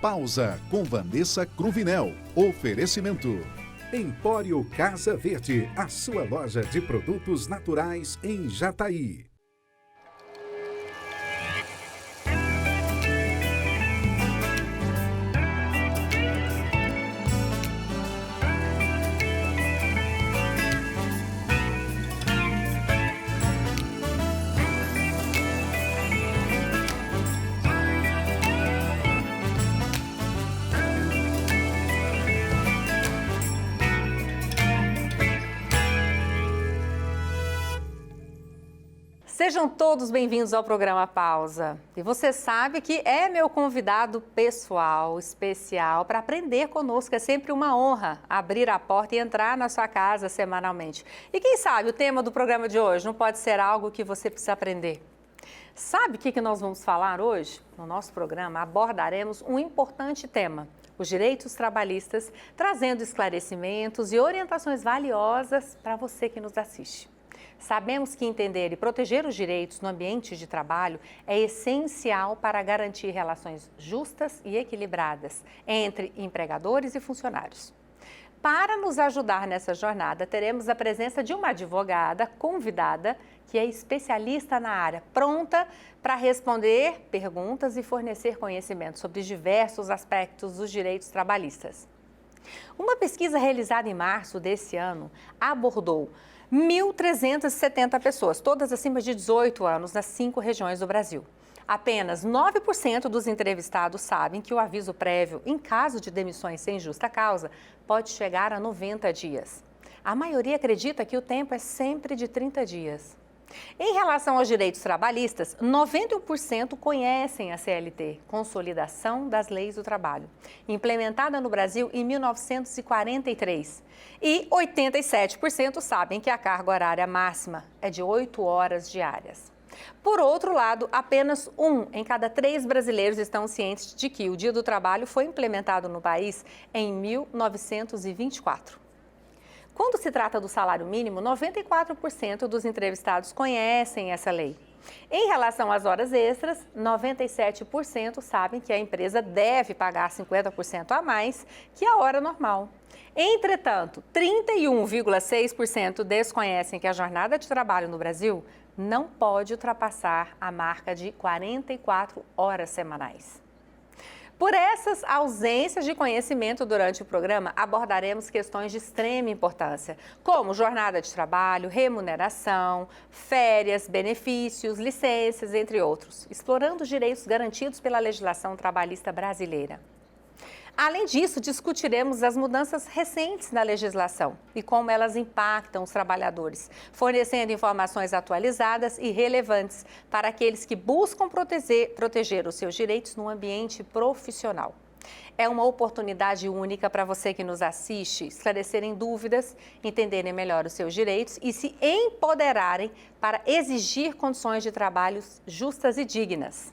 Pausa com Vanessa Cruvinel. Oferecimento. Empório Casa Verde, a sua loja de produtos naturais em Jataí. Sejam todos bem-vindos ao programa Pausa. E você sabe que é meu convidado pessoal, especial, para aprender conosco. É sempre uma honra abrir a porta e entrar na sua casa semanalmente. E quem sabe o tema do programa de hoje não pode ser algo que você precisa aprender. Sabe o que nós vamos falar hoje? No nosso programa abordaremos um importante tema, os direitos trabalhistas, trazendo esclarecimentos e orientações valiosas para você que nos assiste. Sabemos que entender e proteger os direitos no ambiente de trabalho é essencial para garantir relações justas e equilibradas entre empregadores e funcionários. Para nos ajudar nessa jornada, teremos a presença de uma advogada convidada que é especialista na área, pronta para responder perguntas e fornecer conhecimento sobre diversos aspectos dos direitos trabalhistas. Uma pesquisa realizada em março desse ano abordou 1.370 pessoas, todas acima de 18 anos, nas 5 regiões do Brasil. Apenas 9% dos entrevistados sabem que o aviso prévio, em caso de demissões sem justa causa, pode chegar a 90 dias. A maioria acredita que o tempo é sempre de 30 dias. Em relação aos direitos trabalhistas, 91% conhecem a CLT, Consolidação das Leis do Trabalho, implementada no Brasil em 1943. E 87% sabem que a carga horária máxima é de 8 horas diárias. Por outro lado, apenas 1 em cada 3 brasileiros estão cientes de que o Dia do Trabalho foi implementado no país em 1924. Quando se trata do salário mínimo, 94% dos entrevistados conhecem essa lei. Em relação às horas extras, 97% sabem que a empresa deve pagar 50% a mais que a hora normal. Entretanto, 31,6% desconhecem que a jornada de trabalho no Brasil não pode ultrapassar a marca de 44 horas semanais. Por essas ausências de conhecimento durante o programa, abordaremos questões de extrema importância, como jornada de trabalho, remuneração, férias, benefícios, licenças, entre outros, explorando os direitos garantidos pela legislação trabalhista brasileira. Além disso, discutiremos as mudanças recentes na legislação e como elas impactam os trabalhadores, fornecendo informações atualizadas e relevantes para aqueles que buscam proteger os seus direitos no ambiente profissional. É uma oportunidade única para você que nos assiste esclarecerem dúvidas, entenderem melhor os seus direitos e se empoderarem para exigir condições de trabalho justas e dignas.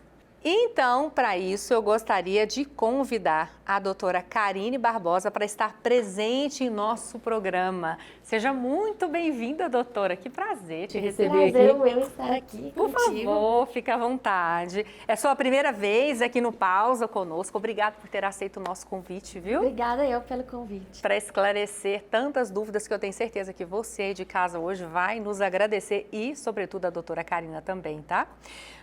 Então, para isso, eu gostaria de convidar a doutora Karine Barbosa para estar presente em nosso programa. Seja muito bem-vinda, doutora. Que prazer te receber aqui. Prazer eu estar aqui Por contigo. favor, fique à vontade. É sua primeira vez aqui no Pausa conosco. Obrigada por ter aceito o nosso convite, viu? Obrigada eu pelo convite. Para esclarecer tantas dúvidas que eu tenho certeza que você aí de casa hoje vai nos agradecer e, sobretudo, a doutora Karina também, tá?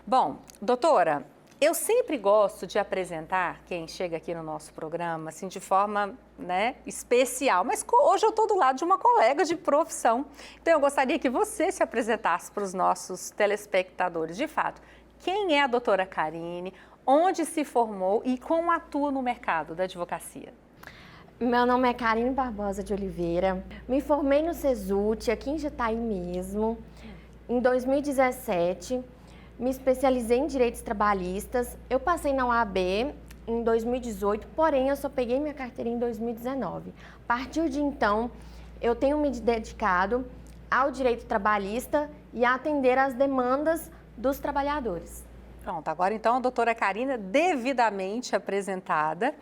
Bom, doutora, eu sempre gosto de apresentar quem chega aqui no nosso programa, assim, de forma, especial, mas hoje eu estou do lado de uma colega de profissão. Então, eu gostaria que você se apresentasse para os nossos telespectadores. De fato, quem é a doutora Karine, onde se formou e como atua no mercado da advocacia? Meu nome é Karine Barbosa de Oliveira, me formei no CESUT, aqui em Jataí mesmo, em 2017. Me especializei em direitos trabalhistas, eu passei na OAB em 2018, porém eu só peguei minha carteira em 2019. A partir de então, eu tenho me dedicado ao direito trabalhista e a atender às demandas dos trabalhadores. Pronto, agora então a doutora Karina devidamente apresentada.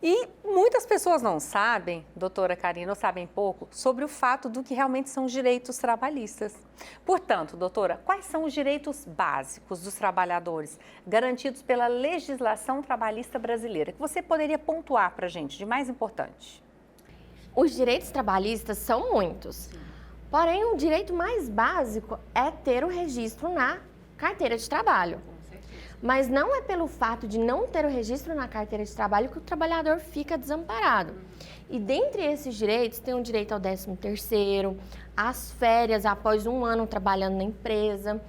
E muitas pessoas não sabem, doutora Karina, ou sabem pouco, sobre o fato do que realmente são os direitos trabalhistas. Portanto, doutora, quais são os direitos básicos dos trabalhadores garantidos pela legislação trabalhista brasileira, que você poderia pontuar para a gente de mais importante? Os direitos trabalhistas são muitos, porém o direito mais básico é ter o registro na carteira de trabalho. Mas não é pelo fato de não ter o registro na carteira de trabalho que o trabalhador fica desamparado. E dentre esses direitos tem o direito ao 13º, às férias após 1 ano trabalhando na empresa.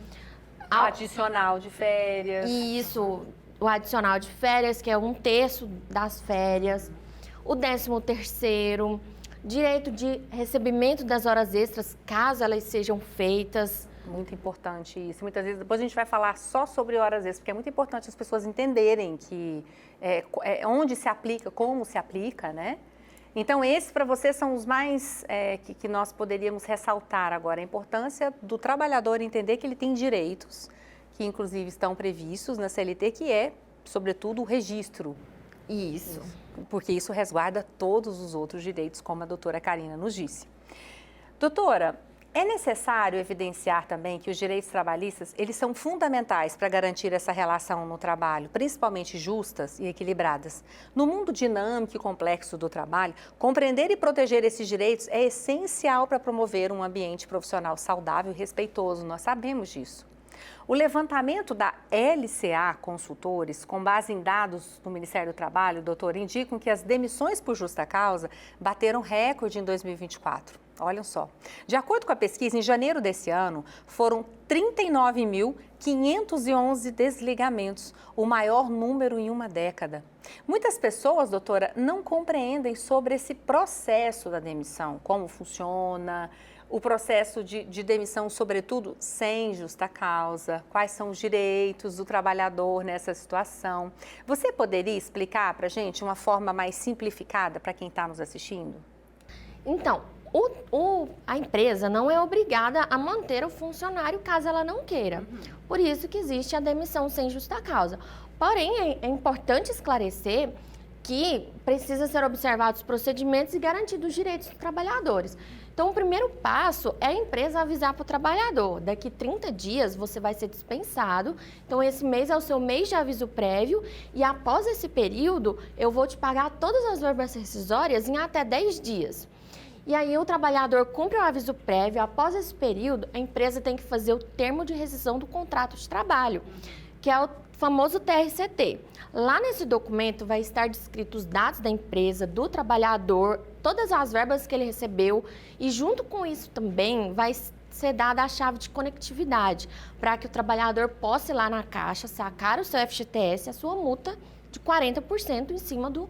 Ao adicional de férias. Isso, o adicional de férias, que é 1/3 das férias. O 13º, direito de recebimento das horas extras, caso elas sejam feitas. Muito importante isso. Muitas vezes, depois a gente vai falar só sobre horas extras, porque é muito importante as pessoas entenderem que onde se aplica, como se aplica, né? Então, esses para você são os mais que nós poderíamos ressaltar agora. A importância do trabalhador entender que ele tem direitos, que inclusive estão previstos na CLT, que é, sobretudo, o registro. Isso. Porque isso resguarda todos os outros direitos, como a doutora Karina nos disse. Doutora, é necessário evidenciar também que os direitos trabalhistas, eles são fundamentais para garantir essa relação no trabalho, principalmente justas e equilibradas. No mundo dinâmico e complexo do trabalho, compreender e proteger esses direitos é essencial para promover um ambiente profissional saudável e respeitoso, nós sabemos disso. O levantamento da LCA Consultores, com base em dados do Ministério do Trabalho, doutor, indicam que as demissões por justa causa bateram recorde em 2024. Olhem só. De acordo com a pesquisa, em janeiro desse ano, foram 39.511 desligamentos, o maior número em uma década. Muitas pessoas, doutora, não compreendem sobre esse processo da demissão, como funciona, o processo de demissão, sobretudo, sem justa causa, quais são os direitos do trabalhador nessa situação. Você poderia explicar para a gente uma forma mais simplificada para quem está nos assistindo? Então, a empresa não é obrigada a manter o funcionário caso ela não queira. Por isso que existe a demissão sem justa causa. Porém, é importante esclarecer que precisa ser observados os procedimentos e garantidos os direitos dos trabalhadores. Então, o primeiro passo é a empresa avisar para o trabalhador. Daqui 30 dias você vai ser dispensado. Então, esse mês é o seu mês de aviso prévio e após esse período, eu vou te pagar todas as verbas rescisórias em até 10 dias. E aí o trabalhador cumpre o aviso prévio, após esse período, a empresa tem que fazer o termo de rescisão do contrato de trabalho, que é o famoso TRCT. Lá nesse documento vai estar descrito os dados da empresa, do trabalhador, todas as verbas que ele recebeu e junto com isso também vai ser dada a chave de conectividade, para que o trabalhador possa ir lá na caixa, sacar o seu FGTS, a sua multa de 40% em cima do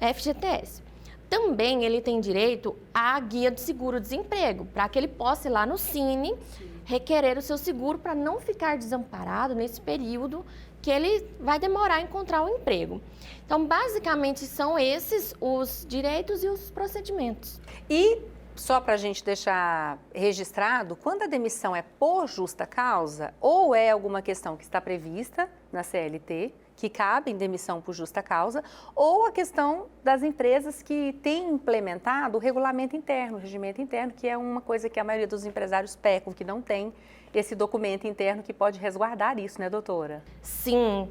FGTS. Também ele tem direito à guia de seguro-desemprego, para que ele possa ir lá no Cine, requerer o seu seguro para não ficar desamparado nesse período que ele vai demorar a encontrar um emprego. Então, basicamente, são esses os direitos e os procedimentos. E, só para a gente deixar registrado, quando a demissão é por justa causa ou é alguma questão que está prevista na CLT, que cabe em demissão por justa causa, ou a questão das empresas que têm implementado o regulamento interno, o regimento interno, que é uma coisa que a maioria dos empresários pecam, que não tem esse documento interno que pode resguardar isso, né, doutora? Sim,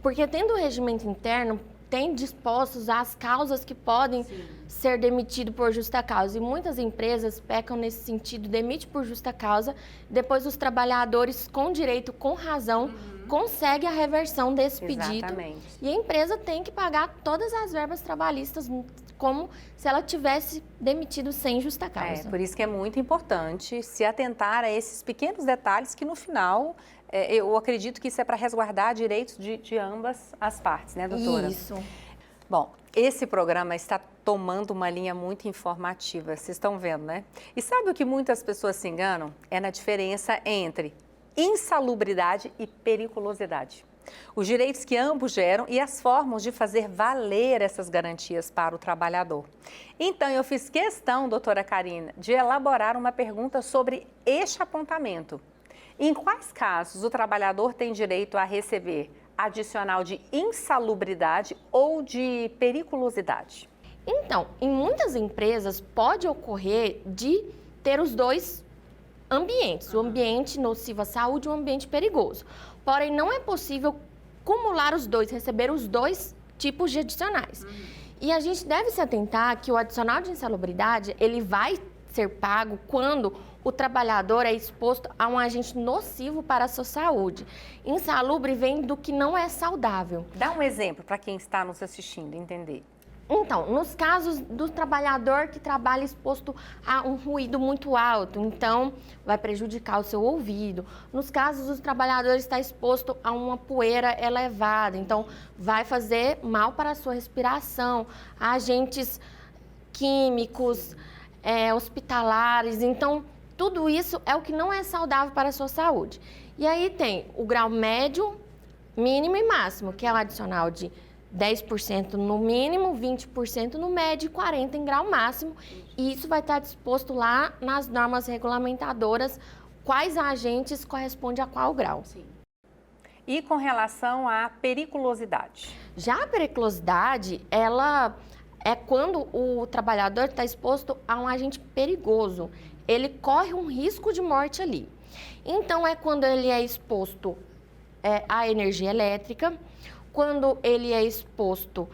porque tendo o regimento interno, tem dispostos as causas que podem ser demitido por justa causa. E muitas empresas pecam nesse sentido, demite por justa causa, depois os trabalhadores com direito, com razão, conseguem a reversão desse pedido. E a empresa tem que pagar todas as verbas trabalhistas como se ela tivesse demitido sem justa causa. Por isso que é muito importante se atentar a esses pequenos detalhes que no final... eu acredito que isso é para resguardar direitos de ambas as partes, né, doutora? Isso. Bom, esse programa está tomando uma linha muito informativa, vocês estão vendo, né? E sabe o que muitas pessoas se enganam? É na diferença entre insalubridade e periculosidade. Os direitos que ambos geram e as formas de fazer valer essas garantias para o trabalhador. Então, eu fiz questão, doutora Karina, de elaborar uma pergunta sobre este apontamento. Em quais casos o trabalhador tem direito a receber adicional de insalubridade ou de periculosidade? Então, em muitas empresas pode ocorrer de ter os dois ambientes, o ambiente nocivo à saúde e o ambiente perigoso. Porém, não é possível acumular os dois, receber os dois tipos de adicionais. E a gente deve se atentar que o adicional de insalubridade, ele vai ser pago quando o trabalhador é exposto a um agente nocivo para a sua saúde. Insalubre vem do que não é saudável. Dá um exemplo para quem está nos assistindo entender. Então, nos casos do trabalhador que trabalha exposto a um ruído muito alto, então vai prejudicar o seu ouvido. Nos casos dos trabalhadores está exposto a uma poeira elevada, então vai fazer mal para a sua respiração, agentes químicos, hospitalares, então tudo isso é o que não é saudável para a sua saúde. E aí tem o grau médio, mínimo e máximo, que é o adicional de 10% no mínimo, 20% no médio e 40% em grau máximo. E isso vai estar disposto lá nas normas regulamentadoras, quais agentes correspondem a qual grau. Sim. E com relação à periculosidade? Já a periculosidade, ela é quando o trabalhador está exposto a um agente perigoso. Ele corre um risco de morte ali. Então, é quando ele é exposto à energia elétrica, quando ele é exposto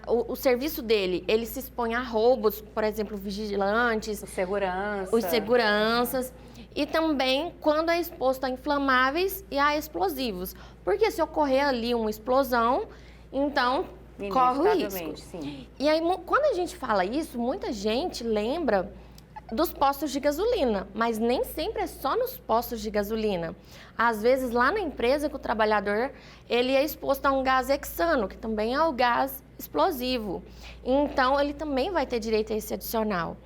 o serviço dele, ele se expõe a roubos, por exemplo, vigilantes, os seguranças, e também quando é exposto a inflamáveis e a explosivos. Porque se ocorrer ali uma explosão, então corre o risco. Sim. E aí, quando a gente fala isso, muita gente lembra dos postos de gasolina, mas nem sempre é só nos postos de gasolina. Às vezes, lá na empresa que o trabalhador ele é exposto a um gás hexano, que também é o gás explosivo. Então, ele também vai ter direito a esse adicional.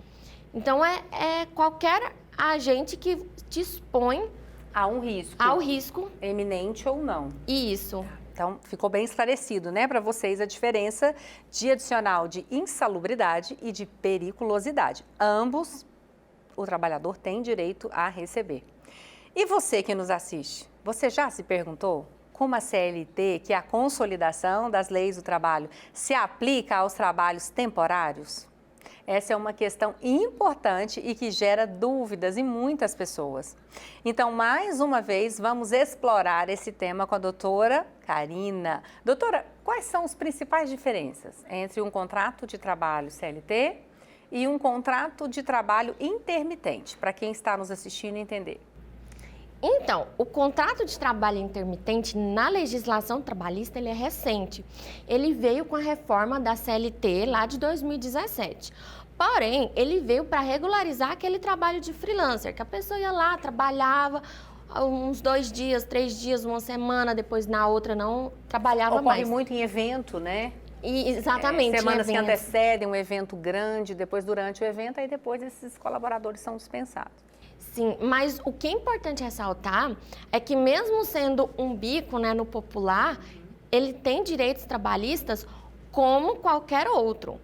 Então, é qualquer agente que te expõe a um risco. Ao risco. Eminente ou não. Isso. Então, ficou bem esclarecido, né, para vocês a diferença de adicional de insalubridade e de periculosidade. Ambos o trabalhador tem direito a receber. E você que nos assiste, você já se perguntou como a CLT, que é a consolidação das leis do trabalho, se aplica aos trabalhos temporários? Essa é uma questão importante e que gera dúvidas em muitas pessoas. Então, mais uma vez, vamos explorar esse tema com a doutora Karina. Doutora, quais são as principais diferenças entre um contrato de trabalho CLT e um contrato de trabalho intermitente, para quem está nos assistindo entender? Então, o contrato de trabalho intermitente na legislação trabalhista, ele é recente. Ele veio com a reforma da CLT lá de 2017. Porém, ele veio para regularizar aquele trabalho de freelancer, que a pessoa ia lá, trabalhava uns 2 dias, 3 dias, uma semana, depois na outra não trabalhava mais. Ocorre muito em evento, né? Exatamente. Semanas que antecedem um evento grande, depois durante o evento, aí depois esses colaboradores são dispensados. Sim, mas o que é importante ressaltar é que mesmo sendo um bico, né, no popular, ele tem direitos trabalhistas como qualquer outro.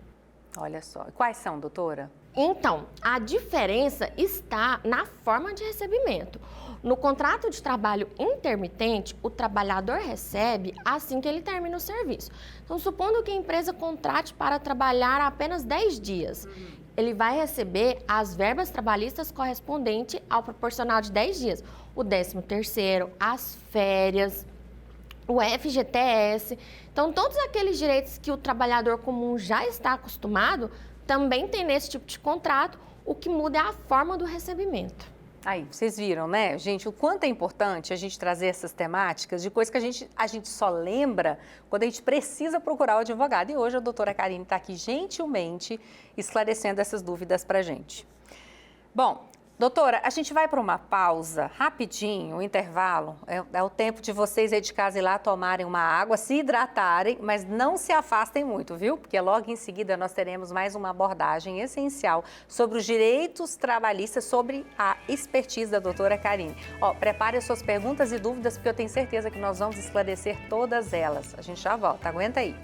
Olha só. Quais são, doutora? Então, a diferença está na forma de recebimento. No contrato de trabalho intermitente, o trabalhador recebe assim que ele termina o serviço. Então, supondo que a empresa contrate para trabalhar apenas 10 dias, ele vai receber as verbas trabalhistas correspondentes ao proporcional de 10 dias. O 13º, as férias, o FGTS. Então, todos aqueles direitos que o trabalhador comum já está acostumado, também tem nesse tipo de contrato, o que muda é a forma do recebimento. Aí, vocês viram, né, gente, o quanto é importante a gente trazer essas temáticas de coisas que a gente só lembra quando a gente precisa procurar o advogado. E hoje a doutora Karine está aqui gentilmente esclarecendo essas dúvidas para a gente. Bom, doutora, a gente vai para uma pausa rapidinho, um intervalo. É o tempo de vocês aí de casa ir lá tomarem uma água, se hidratarem, mas não se afastem muito, viu? Porque logo em seguida nós teremos mais uma abordagem essencial sobre os direitos trabalhistas, sobre a expertise da doutora Karine. Ó, prepare as suas perguntas e dúvidas, porque eu tenho certeza que nós vamos esclarecer todas elas. A gente já volta, aguenta aí.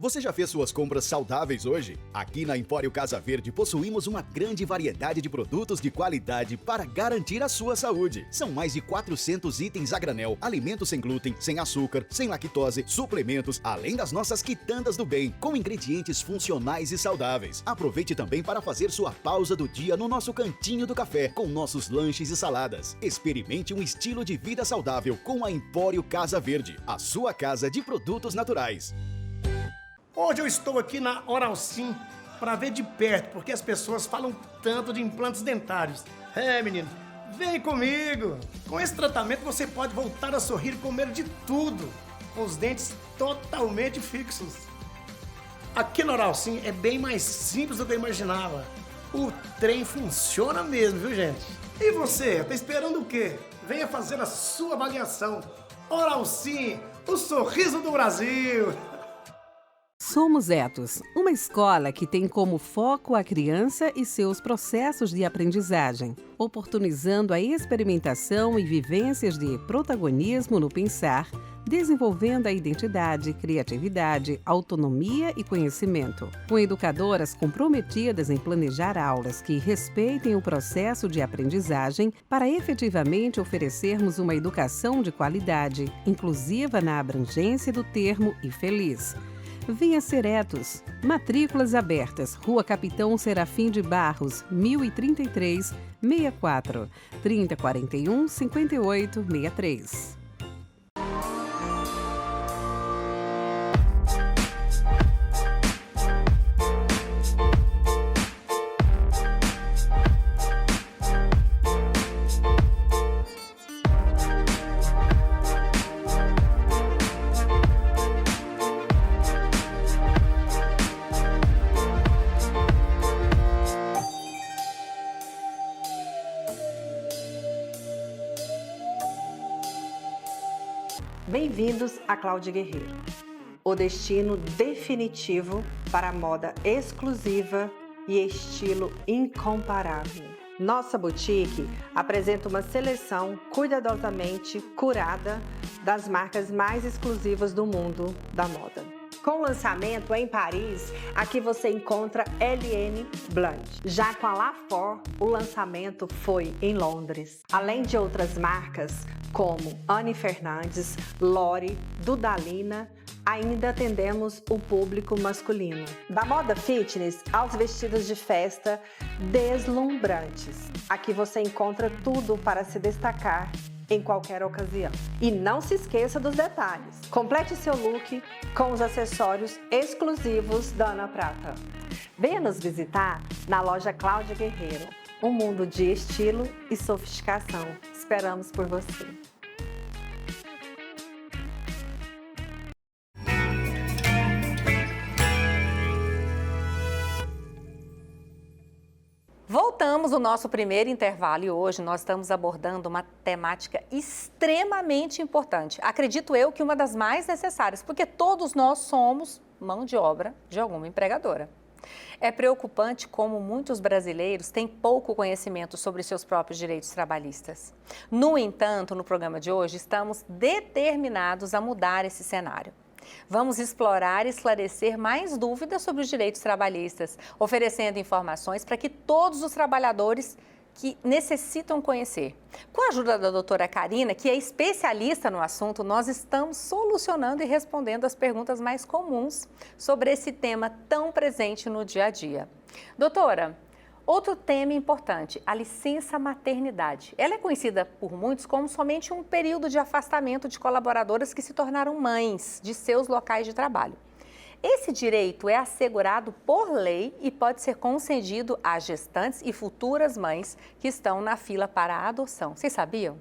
Você já fez suas compras saudáveis hoje? Aqui na Empório Casa Verde possuímos uma grande variedade de produtos de qualidade para garantir a sua saúde. São mais de 400 itens a granel, alimentos sem glúten, sem açúcar, sem lactose, suplementos, além das nossas quitandas do bem, com ingredientes funcionais e saudáveis. Aproveite também para fazer sua pausa do dia no nosso cantinho do café, com nossos lanches e saladas. Experimente um estilo de vida saudável com a Empório Casa Verde, a sua casa de produtos naturais. Hoje eu estou aqui na Oral Sim para ver de perto, porque as pessoas falam tanto de implantes dentários. Menino, vem comigo! Com esse tratamento você pode voltar a sorrir e comer de tudo, com os dentes totalmente fixos. Aqui na Oral Sim é bem mais simples do que eu imaginava. O trem funciona mesmo, viu, gente? E você, tá esperando o quê? Venha fazer a sua avaliação. Oral Sim, o sorriso do Brasil! Somos Etos, uma escola que tem como foco a criança e seus processos de aprendizagem, oportunizando a experimentação e vivências de protagonismo no pensar, desenvolvendo a identidade, criatividade, autonomia e conhecimento. Com educadoras comprometidas em planejar aulas que respeitem o processo de aprendizagem para efetivamente oferecermos uma educação de qualidade, inclusiva na abrangência do termo e feliz. Venha ser Etos. Matrículas abertas. Rua Capitão Serafim de Barros, 1033, 64, 3041 5863. Bem-vindos a Cláudia Guerreiro, o destino definitivo para a moda exclusiva e estilo incomparável. Nossa boutique apresenta uma seleção cuidadosamente curada das marcas mais exclusivas do mundo da moda. Com o lançamento em Paris, aqui você encontra LN Blanche. Já com a Lafort, o lançamento foi em Londres. Além de outras marcas, como Anne Fernandes, Lori, Dudalina, ainda atendemos o público masculino. Da moda fitness aos vestidos de festa deslumbrantes. Aqui você encontra tudo para se destacar em qualquer ocasião. E não se esqueça dos detalhes. Complete seu look com os acessórios exclusivos da Ana Prata. Venha nos visitar na loja Cláudia Guerreiro. Um mundo de estilo e sofisticação. Esperamos por você. Voltamos ao nosso primeiro intervalo e hoje nós estamos abordando uma temática extremamente importante. Acredito eu que uma das mais necessárias, porque todos nós somos mão de obra de alguma empregadora. É preocupante como muitos brasileiros têm pouco conhecimento sobre seus próprios direitos trabalhistas. No entanto, no programa de hoje, estamos determinados a mudar esse cenário. Vamos explorar e esclarecer mais dúvidas sobre os direitos trabalhistas, oferecendo informações para que todos os trabalhadores que necessitam conhecer. Com a ajuda da doutora Karina, que é especialista no assunto, nós estamos solucionando e respondendo as perguntas mais comuns sobre esse tema tão presente no dia a dia. Doutora, outro tema importante, a licença maternidade. Ela é conhecida por muitos como somente um período de afastamento de colaboradoras que se tornaram mães de seus locais de trabalho. Esse direito é assegurado por lei e pode ser concedido a gestantes e futuras mães que estão na fila para a adoção. Vocês sabiam?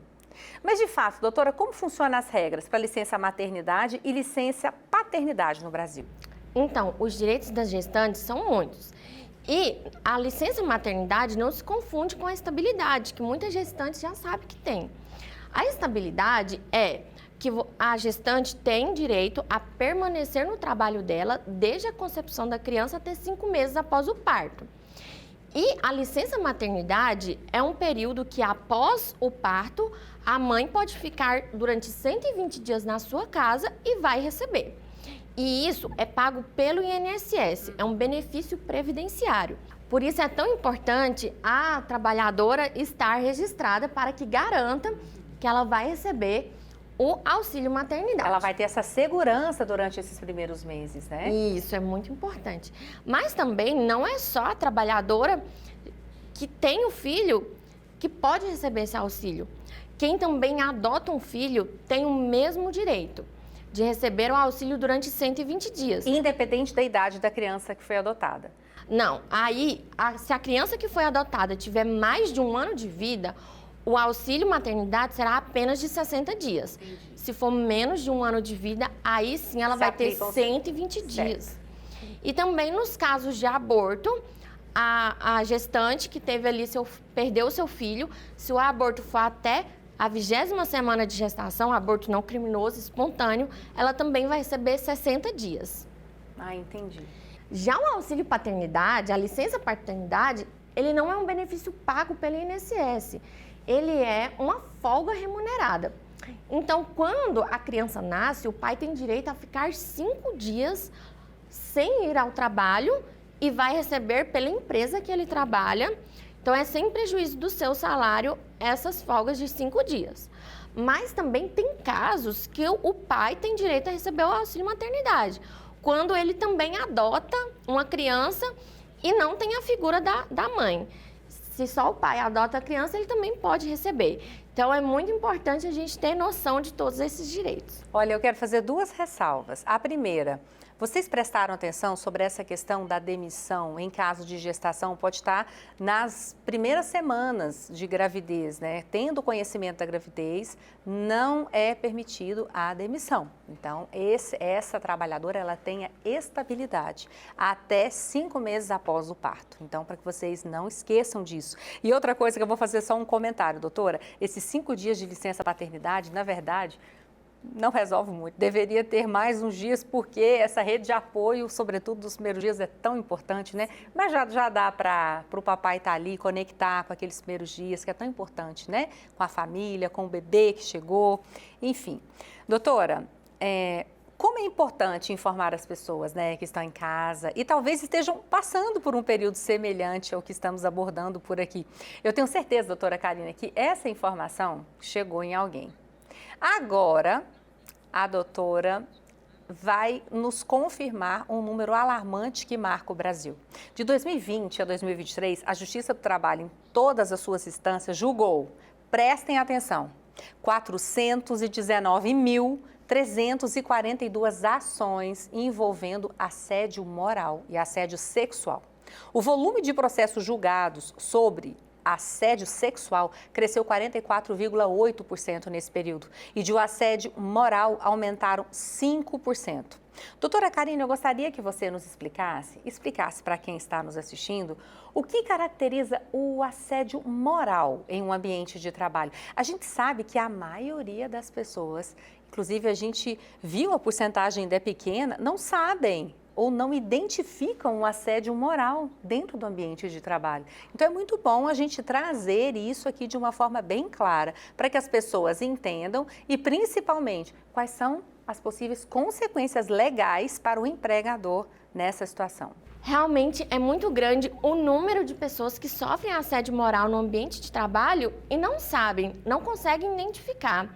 Mas, de fato, doutora, como funcionam as regras para licença maternidade e licença paternidade no Brasil? Então, os direitos das gestantes são muitos. E a licença maternidade não se confunde com a estabilidade, que muitas gestantes já sabem que tem. A estabilidade é que a gestante tem direito a permanecer no trabalho dela desde a concepção da criança até 5 meses após o parto. E a licença maternidade é um período que, após o parto, a mãe pode ficar durante 120 dias na sua casa e vai receber. E isso é pago pelo INSS, é um benefício previdenciário. Por isso é tão importante a trabalhadora estar registrada para que garanta que ela vai receber o auxílio maternidade. Ela vai ter essa segurança durante esses primeiros meses, né? Isso é muito importante. Mas também não é só a trabalhadora que tem o filho que pode receber esse auxílio. Quem também adota um filho tem o mesmo direito de receber o auxílio durante 120 dias. Independente da idade da criança que foi adotada. Não, aí, se a criança que foi adotada tiver mais de 1 ano de vida, o auxílio maternidade será apenas de 60 dias. Entendi. Se for menos de 1 ano de vida, aí sim ela vai ter 120 dias. E também nos casos de aborto, a gestante que teve ali perdeu o seu filho, se o aborto for até a 20ª semana de gestação, aborto não criminoso, espontâneo, ela também vai receber 60 dias. Ah, entendi. Já o auxílio paternidade, a licença paternidade, ele não é um benefício pago pelo INSS. Ele é uma folga remunerada. Então, quando a criança nasce, o pai tem direito a ficar 5 dias sem ir ao trabalho e vai receber pela empresa que ele trabalha. Então, é sem prejuízo do seu salário essas folgas de 5 dias. Mas também tem casos que o pai tem direito a receber o auxílio maternidade, quando ele também adota uma criança e não tem a figura da mãe. Se só o pai adota a criança, ele também pode receber. Então, é muito importante a gente ter noção de todos esses direitos. Olha, eu quero fazer 2 ressalvas. A primeira, vocês prestaram atenção sobre essa questão da demissão em caso de gestação? Pode estar nas primeiras semanas de gravidez, né? Tendo conhecimento da gravidez, não é permitido a demissão. Então, essa trabalhadora, ela tem a estabilidade até 5 meses após o parto. Então, para que vocês não esqueçam disso. E outra coisa que eu vou fazer só um comentário, doutora, esses 5 dias de licença paternidade, na verdade, não resolve muito. Deveria ter mais uns dias, porque essa rede de apoio, sobretudo dos primeiros dias, é tão importante, né? Mas já dá para o papai estar ali, conectar com aqueles primeiros dias, que é tão importante, né? Com a família, com o bebê que chegou, enfim. Doutora, como é importante informar as pessoas, né, que estão em casa e talvez estejam passando por um período semelhante ao que estamos abordando por aqui. Eu tenho certeza, doutora Karina, que essa informação chegou em alguém. Agora, a doutora vai nos confirmar um número alarmante que marca o Brasil. De 2020 a 2023, a Justiça do Trabalho, em todas as suas instâncias, julgou, prestem atenção, 419.342 ações envolvendo assédio moral e assédio sexual. O volume de processos julgados sobre assédio sexual cresceu 44,8% nesse período e de assédio moral aumentaram 5%. Doutora Karina, eu gostaria que você nos explicasse para quem está nos assistindo o que caracteriza o assédio moral em um ambiente de trabalho. A gente sabe que a maioria das pessoas, inclusive a gente viu a porcentagem ainda é pequena, não sabem ou não identificam o assédio moral dentro do ambiente de trabalho. Então, é muito bom a gente trazer isso aqui de uma forma bem clara, para que as pessoas entendam e, principalmente, quais são as possíveis consequências legais para o empregador nessa situação. Realmente é muito grande o número de pessoas que sofrem assédio moral no ambiente de trabalho e não sabem, não conseguem identificar.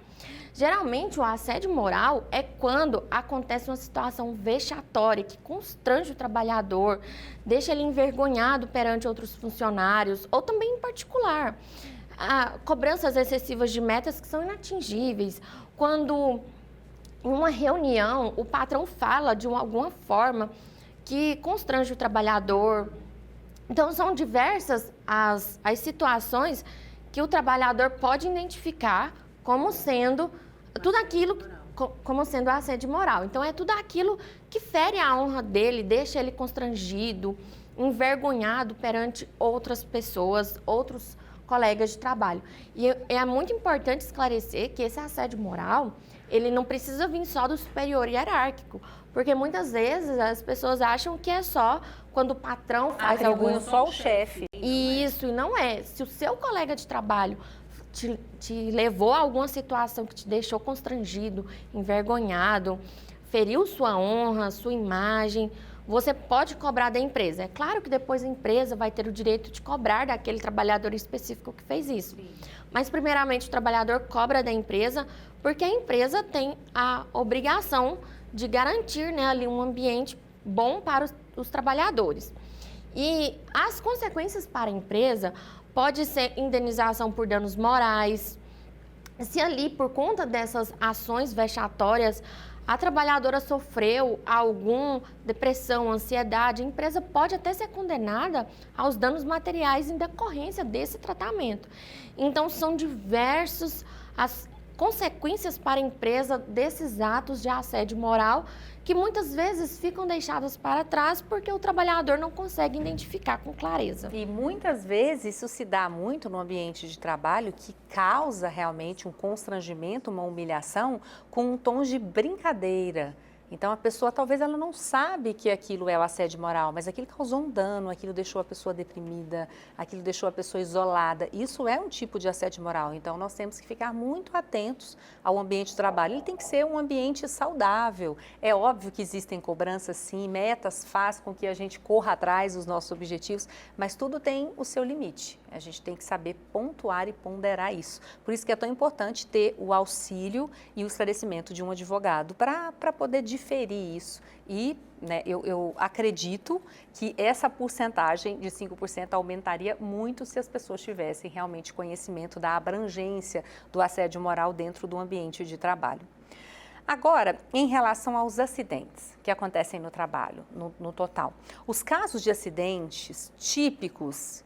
Geralmente, o assédio moral é quando acontece uma situação vexatória que constrange o trabalhador, deixa ele envergonhado perante outros funcionários ou também em particular. Cobranças excessivas de metas que são inatingíveis, quando em uma reunião o patrão fala de alguma forma que constrange o trabalhador. Então, são diversas as situações que o trabalhador pode identificar como sendo tudo aquilo, como sendo assédio moral. Então, é tudo aquilo que fere a honra dele, deixa ele constrangido, envergonhado perante outras pessoas, outros colegas de trabalho. E é muito importante esclarecer que esse assédio moral, ele não precisa vir só do superior hierárquico, porque muitas vezes as pessoas acham que é só quando o patrão faz algum... só o chefe. Isso, e não é. Se o seu colega de trabalho te levou a alguma situação que te deixou constrangido, envergonhado, feriu sua honra, sua imagem, você pode cobrar da empresa. É claro que depois a empresa vai ter o direito de cobrar daquele trabalhador específico que fez isso. Sim. Mas, primeiramente, o trabalhador cobra da empresa porque a empresa tem a obrigação de garantir, né, ali um ambiente bom para os trabalhadores. E as consequências para a empresa pode ser indenização por danos morais. Se ali, por conta dessas ações vexatórias, a trabalhadora sofreu alguma depressão, ansiedade, a empresa pode até ser condenada aos danos materiais em decorrência desse tratamento. Então, são diversas as consequências para a empresa desses atos de assédio moral que muitas vezes ficam deixadas para trás porque o trabalhador não consegue identificar com clareza. E muitas vezes isso se dá muito no ambiente de trabalho que causa realmente um constrangimento, uma humilhação com um tom de brincadeira. Então, a pessoa, talvez ela não sabe que aquilo é o assédio moral, mas aquilo causou um dano, aquilo deixou a pessoa deprimida, aquilo deixou a pessoa isolada. Isso é um tipo de assédio moral. Então, nós temos que ficar muito atentos ao ambiente de trabalho. Ele tem que ser um ambiente saudável. É óbvio que existem cobranças, sim, metas fazem com que a gente corra atrás dos nossos objetivos, mas tudo tem o seu limite. A gente tem que saber pontuar e ponderar isso. Por isso que é tão importante ter o auxílio e o esclarecimento de um advogado para poder diferir isso. E né, eu acredito que essa porcentagem de 5% aumentaria muito se as pessoas tivessem realmente conhecimento da abrangência do assédio moral dentro do ambiente de trabalho. Agora, em relação aos acidentes que acontecem no trabalho, no total. Os casos de acidentes típicos,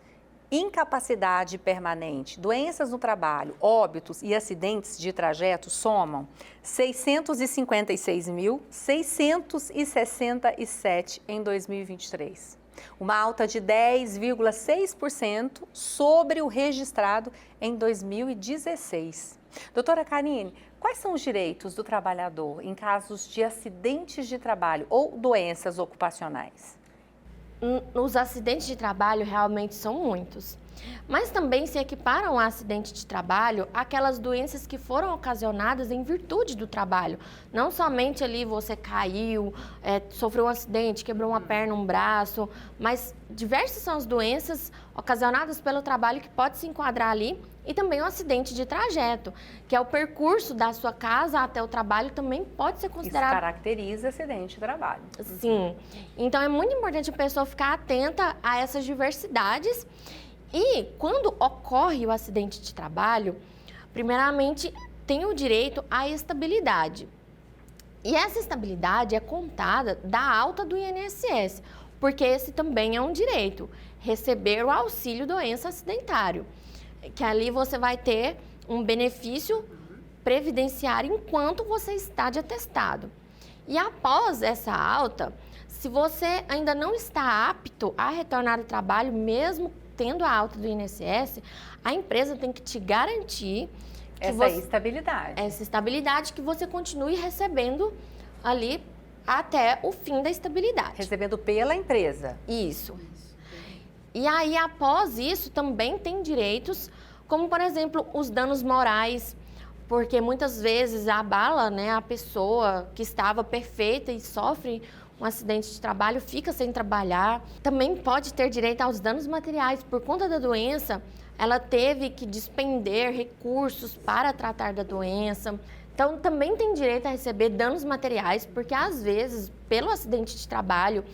incapacidade permanente, doenças no trabalho, óbitos e acidentes de trajeto somam 656.667 em 2023. Uma alta de 10,6% sobre o registrado em 2016. Doutora Karine, quais são os direitos do trabalhador em casos de acidentes de trabalho ou doenças ocupacionais? Os acidentes de trabalho realmente são muitos, mas também se equiparam a acidente de trabalho aquelas doenças que foram ocasionadas em virtude do trabalho. Não somente ali você caiu, sofreu um acidente, quebrou uma perna, um braço, mas diversas são as doenças ocasionadas pelo trabalho que pode se enquadrar ali. E também o acidente de trajeto, que é o percurso da sua casa até o trabalho, também pode ser considerado... Isso caracteriza acidente de trabalho. Sim. Então, é muito importante a pessoa ficar atenta a essas diversidades. E quando ocorre o acidente de trabalho, primeiramente, tem o direito à estabilidade. E essa estabilidade é contada da alta do INSS, porque esse também é um direito, receber o auxílio doença acidentário. Que ali você vai ter um benefício previdenciário enquanto você está de atestado. E após essa alta, se você ainda não está apto a retornar ao trabalho, mesmo tendo a alta do INSS, a empresa tem que te garantir essa estabilidade que você continue recebendo ali até o fim da estabilidade. Recebendo pela empresa. Isso. E aí, após isso, também tem direitos, como, por exemplo, os danos morais, porque muitas vezes abala, né, a pessoa que estava perfeita e sofre um acidente de trabalho, fica sem trabalhar. Também pode ter direito aos danos materiais. Por conta da doença, ela teve que despender recursos para tratar da doença. Então, também tem direito a receber danos materiais, porque às vezes, pelo acidente de trabalho,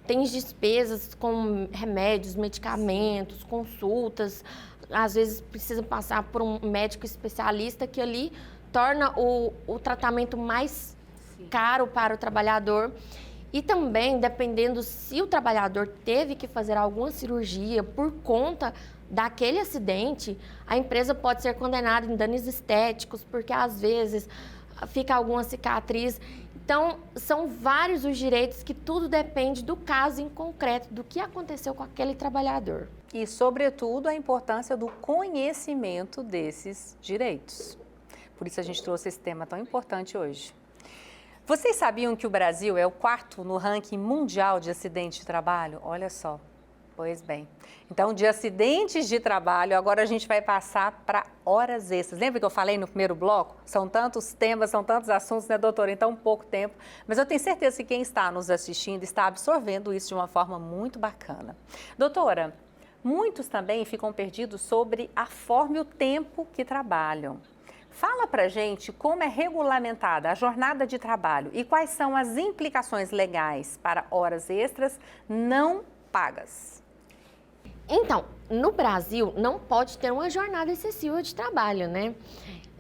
tem despesas com remédios, medicamentos, consultas. Às vezes precisa passar por um médico especialista que ali torna o tratamento mais caro para o trabalhador. E também, dependendo se o trabalhador teve que fazer alguma cirurgia por conta daquele acidente, a empresa pode ser condenada em danos estéticos, porque às vezes fica alguma cicatriz. Então, são vários os direitos que tudo depende do caso em concreto, do que aconteceu com aquele trabalhador. E, sobretudo, a importância do conhecimento desses direitos. Por isso a gente trouxe esse tema tão importante hoje. Vocês sabiam que o Brasil é o 4º no ranking mundial de acidente de trabalho? Olha só. Pois bem. Então, de acidentes de trabalho, agora a gente vai passar para horas extras. Lembra que eu falei no primeiro bloco? São tantos temas, são tantos assuntos, né, doutora? Em tão pouco tempo. Mas eu tenho certeza que quem está nos assistindo está absorvendo isso de uma forma muito bacana. Doutora, muitos também ficam perdidos sobre a forma e o tempo que trabalham. Fala pra gente como é regulamentada a jornada de trabalho e quais são as implicações legais para horas extras não pagas. Então, no Brasil não pode ter uma jornada excessiva de trabalho, né?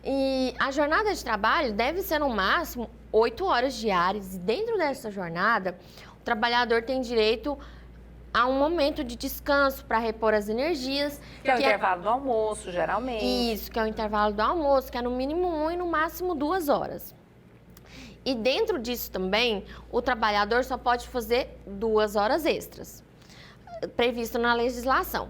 E a jornada de trabalho deve ser no máximo 8 horas diárias e dentro dessa jornada o trabalhador tem direito a um momento de descanso para repor as energias. Que é o intervalo do almoço, geralmente. Isso, que é o intervalo do almoço, que é no mínimo 1 e no máximo 2 horas. E dentro disso também, o trabalhador só pode fazer 2 horas extras, previsto na legislação.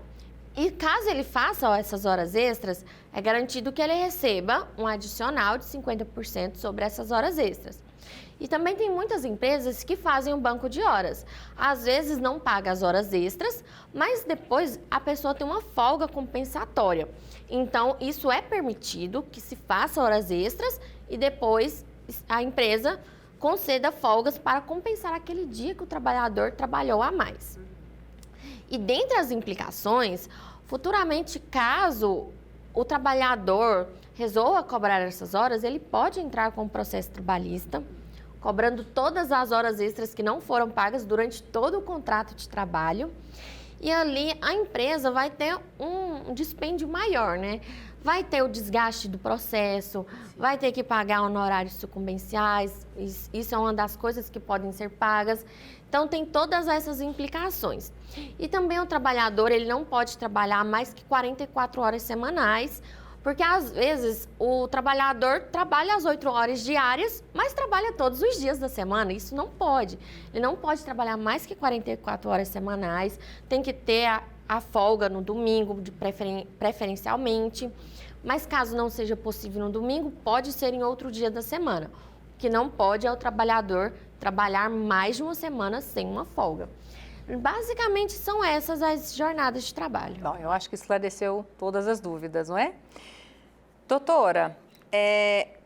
E caso ele faça essas horas extras, é garantido que ele receba um adicional de 50% sobre essas horas extras. E também tem muitas empresas que fazem um banco de horas. Às vezes não paga as horas extras, mas depois a pessoa tem uma folga compensatória. Então, isso é permitido que se faça horas extras e depois a empresa conceda folgas para compensar aquele dia que o trabalhador trabalhou a mais. E dentre as implicações, futuramente, caso o trabalhador resolva cobrar essas horas, ele pode entrar com um processo trabalhista, cobrando todas as horas extras que não foram pagas durante todo o contrato de trabalho. E ali a empresa vai ter um dispêndio maior, né? Vai ter o desgaste do processo, vai ter que pagar honorários sucumbenciais, isso é uma das coisas que podem ser pagas. Então, tem todas essas implicações. E também o trabalhador, ele não pode trabalhar mais que 44 horas semanais, porque às vezes o trabalhador trabalha as 8 horas diárias, mas trabalha todos os dias da semana. Isso não pode. Ele não pode trabalhar mais que 44 horas semanais, tem que ter a folga no domingo, preferencialmente. Mas caso não seja possível no domingo, pode ser em outro dia da semana. O que não pode é o trabalhador trabalhar mais de uma semana sem uma folga. Basicamente, são essas as jornadas de trabalho. Bom, eu acho que esclareceu todas as dúvidas, não é? Doutora,